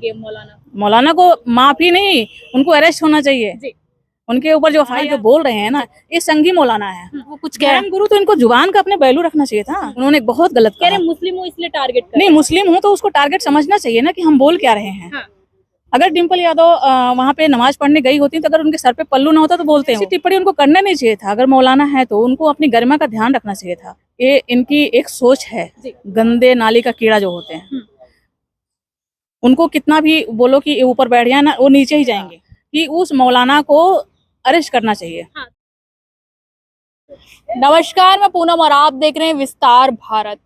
किए मौलाना? मौलाना को माफी नहीं, उनको अरेस्ट होना चाहिए जी। उनके ऊपर जो फाइल जो बोल रहे हैं ना, ये संघी मौलाना है। वो कुछ कह धर्म गुरु तो इनको जुबान का अपने वैल्यू रखना चाहिए था। उन्होंने बहुत गलत कह कहा। रहे मुस्लिम हो इसलिए टारगेट कर नहीं, मुस्लिम हो तो उसको टारगेट समझना चाहिए ना कि हम बोल क्या रहे हैं। हाँ। अगर डिम्पल यादव वहाँ पे नमाज पढ़ने गई होती तो अगर उनके सर पे पल्लू ना होता तो बोलते हैं। टिप्पणी उनको करना नहीं चाहिए था। अगर मौलाना है तो उनको अपनी गरिमा का ध्यान रखना चाहिए था। ये इनकी एक सोच है, गंदे नाली का कीड़ा जो होते हैं, उनको कितना भी बोलो कि ऊपर बैठ जाए ना, वो नीचे ही जाएंगे। कि उस मौलाना को अरेस्ट करना चाहिए। हाँ। नमस्कार, मैं पूनम और आप देख रहे हैं विस्तार भारत।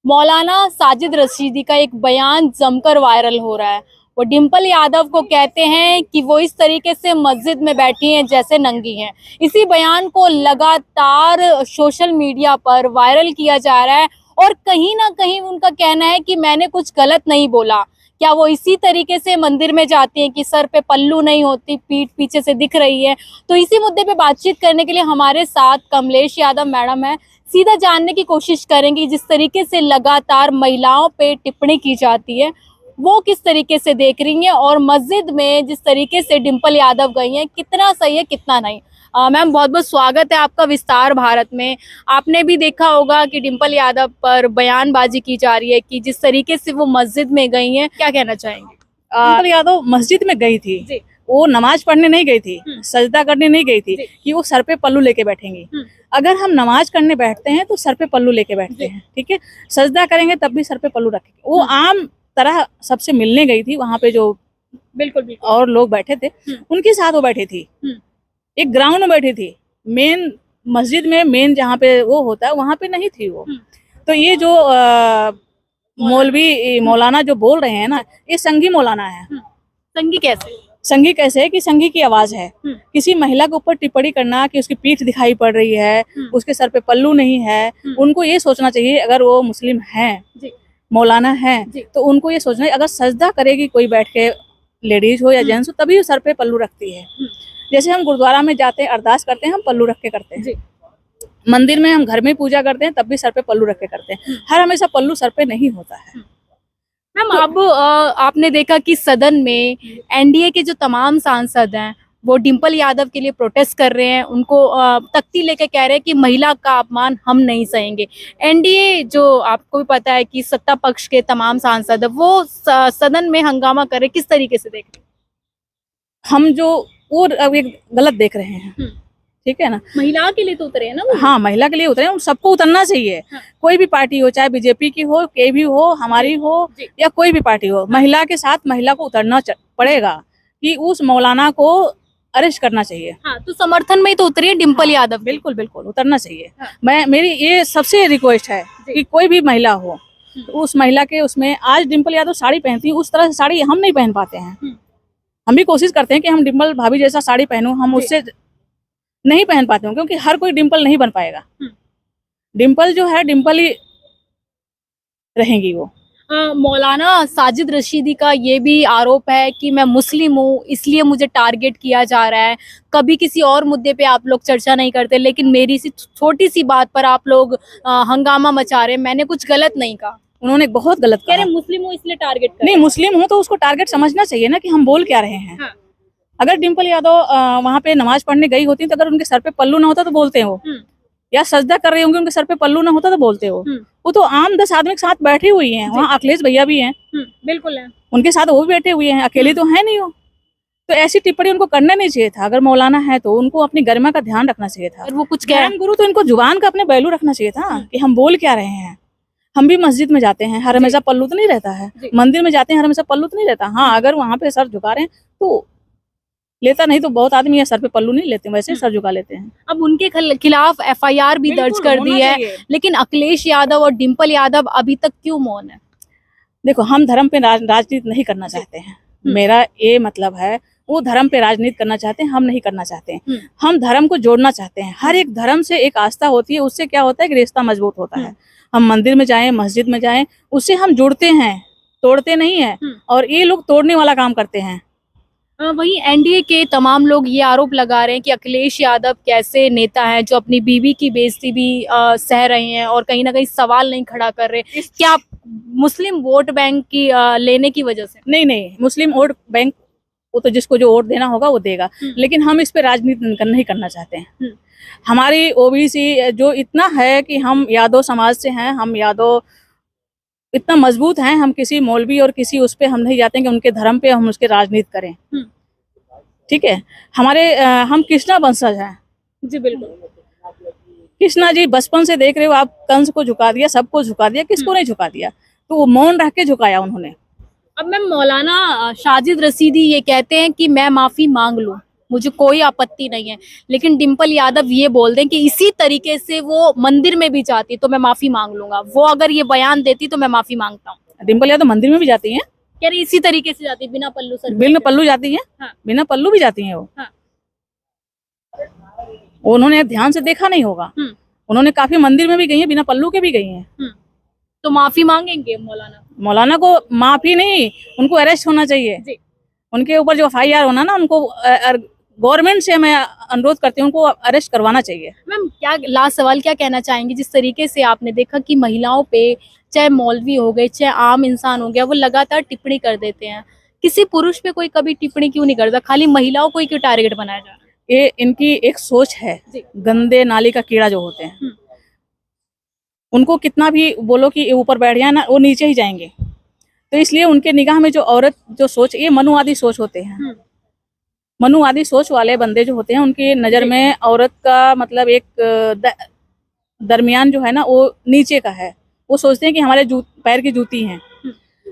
मौलाना साजिद रशीदी का एक बयान जमकर वायरल हो रहा है। वो डिम्पल यादव को कहते हैं कि वो इस तरीके से मस्जिद में बैठी हैं जैसे नंगी हैं। इसी बयान को लगातार सोशल मीडिया पर वायरल किया जा रहा है और कहीं ना कहीं उनका कहना है कि मैंने कुछ गलत नहीं बोला। क्या वो इसी तरीके से मंदिर में जाती हैं कि सर पे पल्लू नहीं होती, पीठ पीछे से दिख रही है? तो इसी मुद्दे पे बातचीत करने के लिए हमारे साथ कमलेश यादव मैडम है। सीधा जानने की कोशिश करेंगे जिस तरीके से लगातार महिलाओं पे टिप्पणी की जाती है वो किस तरीके से देख रही हैं, और मस्जिद में जिस तरीके से डिम्पल यादव गई हैं कितना सही है कितना नहीं। मैम, बहुत बहुत स्वागत है आपका विस्तार भारत में। आपने भी देखा होगा कि डिम्पल यादव पर बयानबाजी की जा रही है कि जिस तरीके से वो मस्जिद में गई हैं, क्या कहना चाहेंगे? डिम्पल यादव मस्जिद में गई थी जी। वो नमाज पढ़ने नहीं गई थी, सजदा करने नहीं गई थी कि वो सर पे पल्लू लेके बैठेंगी। अगर हम नमाज करने बैठते हैं तो सर पे पल्लू लेके बैठते हैं, ठीक है। सजदा करेंगे तब भी सर पे पल्लू रखेंगे। वो आम तरह सबसे मिलने गई थी। वहां पे जो बिल्कुल और लोग बैठे थे उनके साथ वो बैठी थी। एक ग्राउंड में बैठी थी, मेन मस्जिद में मेन जहाँ पे वो होता है वहां पे नहीं थी वो। तो ये जो मौलवी मौलाना जो बोल रहे हैं ना, ये संघी मौलाना है। संगी कैसे? संघी कैसे है कि संघी की आवाज है। किसी महिला के ऊपर टिप्पणी करना कि उसकी पीठ दिखाई पड़ रही है, उसके सर पे पल्लू नहीं है, उनको ये सोचना चाहिए अगर वो मुस्लिम है, मौलाना है, तो उनको ये सोचना है अगर सजदा करेगी कोई बैठ के, लेडीज हो या जेंट्स हो, तभी सर पे पल्लू रखती है। जैसे हम गुरुद्वारा में जाते हैं, अरदास करते हैं, हम पल्लू रख के करते हैं। मंदिर में हम घर में पूजा करते हैं तब भी सर पे पल्लू रख के करते हैं। हर हमेशा पल्लू सर पे नहीं होता है। मैम, अब आपने देखा कि सदन में एनडीए के जो तमाम सांसद हैं वो डिम्पल यादव के लिए प्रोटेस्ट कर रहे हैं। उनको तख्ती लेकर कह रहे हैं कि महिला का अपमान हम नहीं सहेंगे। एनडीए, जो आपको भी पता है कि सत्ता पक्ष के तमाम सांसद है, वो सदन में हंगामा कर रहे, किस तरीके से देख रहे हैं? हम जो वो गलत देख रहे हैं, ठीक है ना। महिला के लिए तो उतरे हैं ना वो। हाँ, महिला के लिए उतरे हैं, सबको उतरना चाहिए। कोई भी पार्टी हो, चाहे बीजेपी की हो, के भी हो, हमारी हो या कोई भी पार्टी हो, महिला के साथ महिला को उतरना पड़ेगा कि उस मौलाना को अरेस्ट करना चाहिए। हाँ, तो समर्थन में ही तो उतरी है डिम्पल यादव। बिल्कुल बिल्कुल उतरना चाहिए। मेरी ये सबसे रिक्वेस्ट है कि कोई भी महिला हो तो उस महिला के उसमें, आज डिम्पल यादव साड़ी पहनती है, उस तरह से साड़ी हम नहीं पहन पाते हैं। हम भी कोशिश करते हैं कि हम डिम्पल भाभी जैसा साड़ी पहनूं, हम उससे नहीं पहन पाते हूँ क्योंकि हर कोई डिम्पल नहीं बन पाएगा। डिम्पल जो है डिम्पल ही रहेंगी वो। मौलाना साजिद रशीदी का ये भी आरोप है कि मैं मुस्लिम हूँ इसलिए मुझे टारगेट किया जा रहा है। कभी किसी और मुद्दे पे आप लोग चर्चा नहीं करते, लेकिन मेरी सी छोटी सी बात पर आप लोग हंगामा मचा रहे हैं। मैंने कुछ गलत नहीं कहा। उन्होंने बहुत गलत कहा। कह रहे मुस्लिम हूँ इसलिए टारगेट कर। नहीं, मुस्लिम हूँ तो उसको टारगेट समझना चाहिए ना कि हम बोल क्या रहे हैं। अगर डिम्पल यादव वहाँ पे नमाज पढ़ने गई होती तो अगर उनके सर पे पल्लू ना होता तो बोलते हो, या सजदा कर रही होंगी उनके सर पे पल्लू ना होता तो बोलते हो। वो तो आम 10 आदमी के साथ बैठी हुई हैं। वहाँ अखिलेश भैया भी हैं, बिल्कुल है, उनके साथ वो भी बैठे हुए हैं, अकेली तो है नहीं हो। तो ऐसी टिप्पणी उनको करना नहीं चाहिए था। अगर मौलाना है तो उनको अपनी गरिमा का ध्यान रखना चाहिए था। वो कुछ कह धर्म गुरु तो इनको जुबान का अपने वैल्यू रखना चाहिए था कि हम बोल क्या रहे हैं। हम भी मस्जिद में जाते हैं, हर हमेशा पल्लू तो नहीं रहता है। मंदिर में जाते हैं, हर हमेशा पल्लू तो नहीं रहता। हाँ, अगर वहाँ पे सर झुका रहे हैं तो लेता, नहीं तो बहुत आदमी है सर पे पल्लू नहीं लेते, वैसे सर झुका लेते हैं। अब उनके खिलाफ एफआईआर भी दर्ज कर दी है, लेकिन अखिलेश यादव और डिम्पल यादव अभी तक क्यों मौन है? देखो, हम धर्म पे राजनीति नहीं करना चाहते हैं। मेरा ये मतलब है, वो धर्म पे राजनीति करना चाहते हैं, हम नहीं करना चाहते हैं। हम धर्म को जोड़ना चाहते हैं। हर एक धर्म से एक आस्था होती है, उससे क्या होता है कि रिश्ता मजबूत होता है। हम मंदिर में जाएं, मस्जिद में जाएं, उससे हम जुड़ते हैं, तोड़ते नहीं है। और ये लोग तोड़ने वाला काम करते हैं। वहीं एनडीए के तमाम लोग ये आरोप लगा रहे हैं कि अखिलेश यादव कैसे नेता हैं जो अपनी बीवी की बेइज्जती भी सह रहे हैं और कहीं ना कहीं सवाल नहीं खड़ा कर रहे। क्या मुस्लिम वोट बैंक की लेने की वजह से? नहीं नहीं, मुस्लिम वोट बैंक वो तो जिसको जो वोट देना होगा वो देगा, लेकिन हम इस पे राजनीति नहीं करना चाहते हैं। हमारी ओबीसी जो इतना है कि हम यादव समाज से हैं, हम यादव इतना मजबूत हैं, हम किसी मौलवी और किसी उस पे हम नहीं जाते हैं कि उनके धर्म पे हम उसके राजनीति करें। ठीक है, हम कृष्णा वंशज हैं। जी बिल्कुल। कृष्णा जी बचपन से देख रहे हो आप, कंस को झुका दिया, सबको झुका दिया, किसको नहीं झुका दिया? तो वो मौन रह के झुकाया उन्होंने। अब मैम मौलाना साजिद रशीदी ये कहते हैं कि मैं माफी मांग लूं, मुझे कोई आपत्ति नहीं है, लेकिन डिंपल यादव ये बोल दें कि इसी तरीके से वो मंदिर में भी जाती तो मैं माफी मांग लूंगा, वो अगर ये बयान देती तो मैं माफी मांगता हूँ। डिंपल यादव मंदिर में भी जाती हैं, कह रही इसी तरीके से जाती बिना पल्लू सर, बिना पल्लू जाती हैं। हाँ। बिना पल्लू भी जाती हैं वो। हाँ। उन्होंने ध्यान से देखा नहीं होगा, उन्होंने काफी मंदिर में भी गई हैं, बिना पल्लू के भी गई हैं। तो माफी मांगेंगे मौलाना? मौलाना को माफी नहीं, उनको अरेस्ट होना चाहिए जी। उनके ऊपर जो FIR होना ना, उनको गवर्नमेंट से मैं अनुरोध करती हूँ, उनको अरेस्ट करवाना चाहिए। मैम क्या लास्ट सवाल क्या कहना चाहेंगी, जिस तरीके से आपने देखा कि महिलाओं पे चाहे मौलवी हो गए चाहे आम इंसान हो गया वो लगातार टिप्पणी कर देते हैं, किसी पुरुष पे कोई कभी टिप्पणी क्यों नहीं करता, खाली महिलाओं को ही क्यों टारगेट बनाया जा रहा है? ये इनकी एक सोच है, गंदे नाली का कीड़ा जो होते हैं, उनको कितना भी बोलो कि ऊपर बैठ जाए ना, वो नीचे ही जाएंगे। तो इसलिए उनके निगाह में जो औरत जो सोच, ये मनुवादी सोच होते हैं। मनुवादी सोच वाले बंदे जो होते हैं, उनकी नजर में औरत का मतलब एक दरमियान जो है ना वो नीचे का है। वो सोचते हैं कि हमारे पैर की जूती हैं,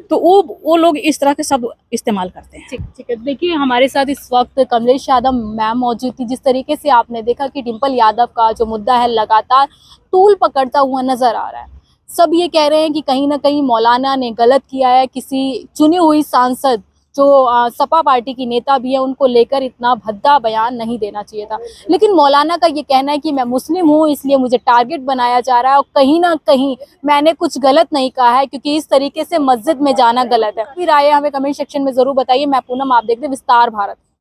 तो वो लोग इस तरह के शब्द इस्तेमाल करते हैं। ठीक है। देखिए हमारे साथ इस वक्त कमलेश यादव मैम मौजूद थी। जिस तरीके से आपने देखा कि डिंपल यादव का जो मुद्दा है लगातार तूल पकड़ता हुआ नजर आ रहा है। सब ये कह रहे हैं कि कहीं ना कहीं मौलाना ने गलत किया है, किसी चुनी हुई सांसद जो सपा पार्टी की नेता भी है उनको लेकर इतना भद्दा बयान नहीं देना चाहिए था। लेकिन मौलाना का ये कहना है कि मैं मुस्लिम हूँ इसलिए मुझे टारगेट बनाया जा रहा है और कहीं ना कहीं मैंने कुछ गलत नहीं कहा है, क्योंकि इस तरीके से मस्जिद में जाना गलत है। फिर राय हमें कमेंट सेक्शन में जरूर बताइए। मैं पूनम, आप देखते हैं विस्तार भारत।